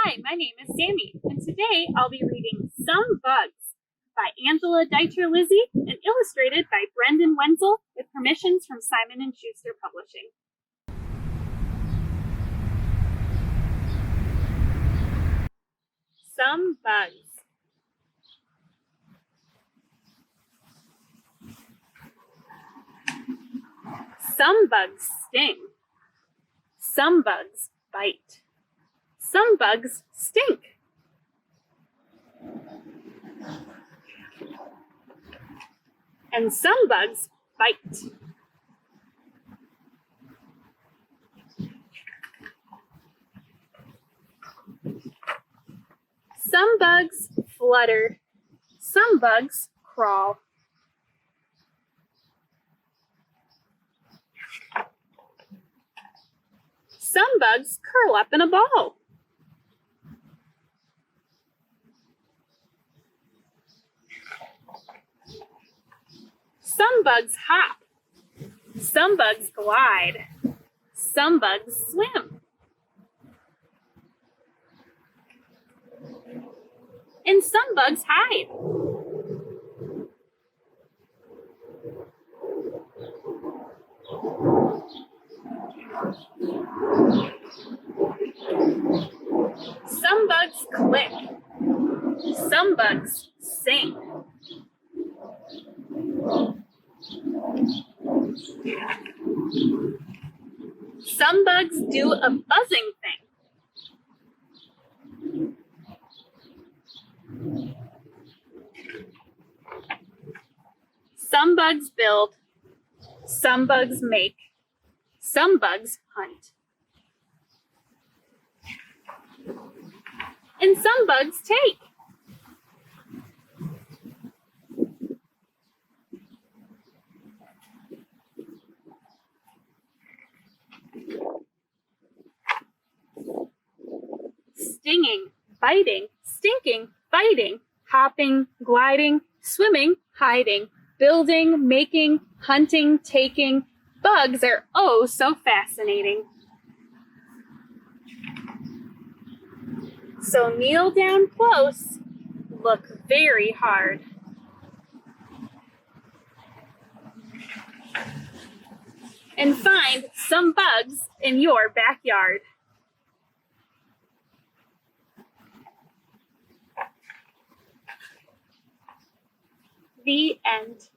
Hi, my name is Sammy, and today I'll be reading Some Bugs by Angela Deiter-Lizzie and illustrated by Brendan Wenzel with permissions from Simon & Schuster Publishing. Some bugs. Some bugs sting. Some bugs bite. Some bugs stink. And some bugs bite. Some bugs flutter. Some bugs crawl. Some bugs curl up in a ball. Some bugs hop. Some bugs glide. Some bugs swim. And some bugs hide. Some bugs click. Some bugs sing. Some bugs do a buzzing thing. Some bugs build. Some bugs make. Some bugs hunt. And some bugs take. Stinging, biting, stinking, biting, hopping, gliding, swimming, hiding, building, making, hunting, taking. Bugs are oh so fascinating. So kneel down close, look very hard. And find some bugs in your backyard. The end.